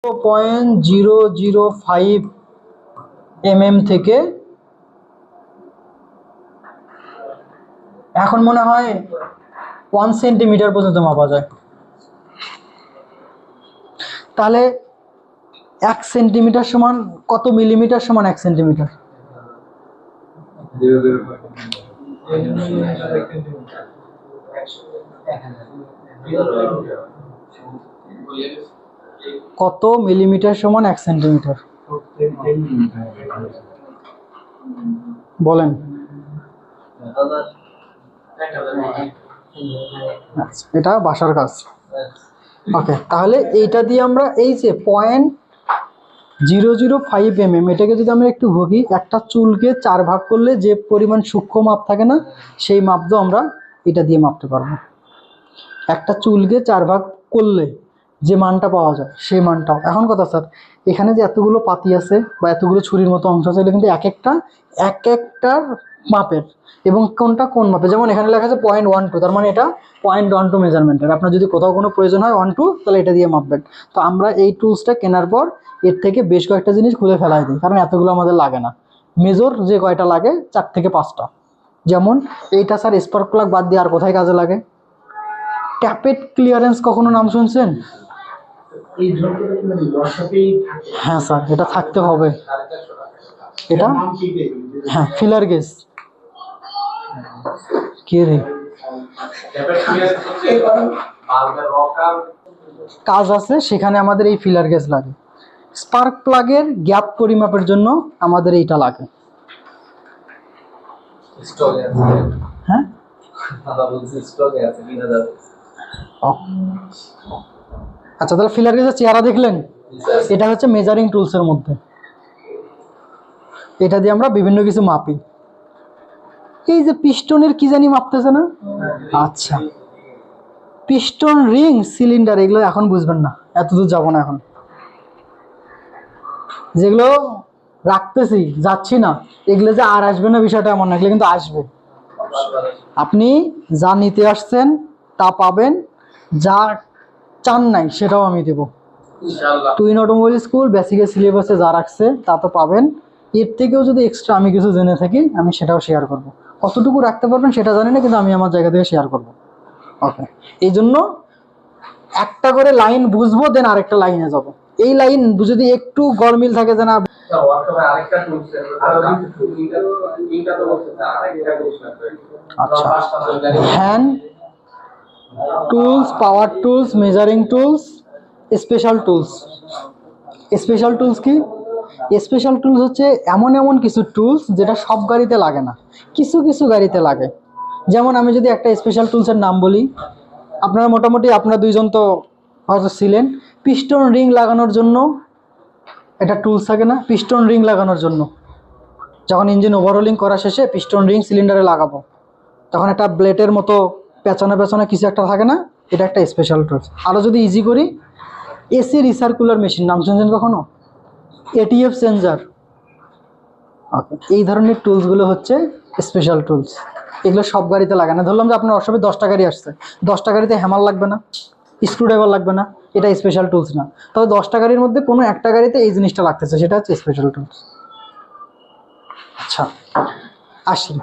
0.005 mm থেকে এখন মনে হয় 1 সেন্টিমিটার পর্যন্ত মাপা যায়। তাহলে 1 সেন্টিমিটার সমান কত মিলিমিটার সমান 1 সেন্টিমিটার? কত মিলিমিটার সমান 1 সেন্টিমিটার বলেন? এটা বাসার কাজ। ওকে, তাহলে এইটা দিয়ে আমরা এই যে 0.005 mm এটাকে যদি আমরা একটু ভুগি, একটা চুলকে 4 ভাগ করলে যে পরিমাণ সূক্ষ্ম মাপ থাকে না, সেই মাপও আমরা এটা দিয়ে মাপতে পারবো। একটা চুলকে 4 ভাগ করলে যে মানটা পাওয়া যায় সেই মানটাও। এখন কথা স্যার, এখানে যে এতগুলো পাতি আছে বা এতগুলো ছুরির মতো অংশ আছে, কিন্তু এক একটার মাপের, এবং কোনটা কোন মাপে। যেমন এখানে লেখা আছে 0.12, তার মানে এটা 0.12 মেজারমেন্টের। আপনার যদি কোথাও কোনো প্রয়োজন হয় 1-2, তাহলে এটা দিয়ে মাপবেন। তো আমরা এই টুলসটা কেনার পর এর থেকে বেশ কয়েকটা জিনিস খুলে ফেলাই দিই, কারণ এতগুলো আমাদের লাগে না। মেজর যে কয়টা লাগে 4 থেকে 5টা। যেমন এইটা স্যার স্পার্ক প্লাগ বাদ দিয়ে আর কোথায় কাজে লাগে? ট্যাপেট ক্লিয়ারেন্স কখনো নাম শুনছেন? হ্যাঁ স্যার, এটা থাকতে হবে। এটা হ্যাঁ ফিলার গেজ। কে রে? কাজ আছে সেখানে আমাদের এই ফিলার গেজ লাগে। স্পার্ক প্লাগের গ্যাপ পরিমাপের জন্য আমাদের এইটা লাগে। হ্যাঁ আচ্ছা, তাহলে ফিলার গেজের চেহারা দেখলেন? এটা হচ্ছে মেজারিং টুলসের মধ্যে। এটা দিয়ে আমরা বিভিন্ন কিছু মাপি। এই যে পিস্টনের কি জানি মাপতেছে না? আচ্ছা, পিস্টন, রিং, সিলিন্ডার, এগুলো এখন বুঝবেন না, এতদূর যাব না এখন। যেগুলো রাখতেছি, যাচ্ছি না, এগুলো যে আর আসবে না বিষয়টা এমন না, এগুলো কিন্তু আসবে। আপনি যা নিতে আসছেন তা পাবেন, যা চান নাই সেটাও আমি দেবো। টুইন অটোমোবাইল স্কুল বেসিকের সিলেবাসে যা রাখছে তা তো পাবেন। এর থেকেও যদি এক্সট্রা আমি কিছু জেনে থাকি, আমি সেটাও শেয়ার করব। কতটুকু রাখতে পারবেন সেটা জানি না, কিন্তু আমি আমার জায়গা থেকে শেয়ার করব। ওকে, এই জন্য একটা করে লাইন বুঝবো, দেন আরেকটা লাইনে যাব। এই লাইন যদি একটু গরমিল থাকে যে না, আচ্ছা, হ্যান্ড টুলস, পাওয়ার tools, measuring tools, special tools. Special tools কি? স্পেশাল টুলস হচ্ছে এমন এমন কিছু টুলস যেটা সব গাড়িতে লাগে না, কিছু কিছু গাড়িতে লাগে। যেমন আমি যদি একটা স্পেশাল টুলসের নাম বলি, আপনারা মোটামুটি আপনারা দুইজন তো হয়তো ছিলেন, পিস্টন রিং লাগানোর জন্য এটা টুলস থাকে না? পিস্টন রিং লাগানোর জন্য যখন ইঞ্জিন ওভারহোলিং করা শেষে পিস্টন রিং সিলিন্ডারে লাগাবো, তখন একটা ব্লেডের মতো পেছনে পেছনে কিছু একটা থাকে না? এটা একটা স্পেশাল টুলস। আরও যদি ইজি করি, এসি রিসার্কুলার মেশিন নাম শুনছেন কখনো? এটিএফ চেঞ্জার, এই ধরনের টুলসগুলো হচ্ছে স্পেশাল টুলস। এগুলো সব গাড়িতে লাগে না। ধরলাম যে আপনার অসবে 10টা গাড়ি আসছে, 10টা গাড়িতে হ্যামার লাগবে না, স্ক্রুড্রাইভার লাগবে না, এটা স্পেশাল টুলস না। তবে 10টা গাড়ির মধ্যে কোনো একটা গাড়িতে এই জিনিসটা লাগতেছে, সেটা হচ্ছে স্পেশাল টুলস। আচ্ছা, আসি।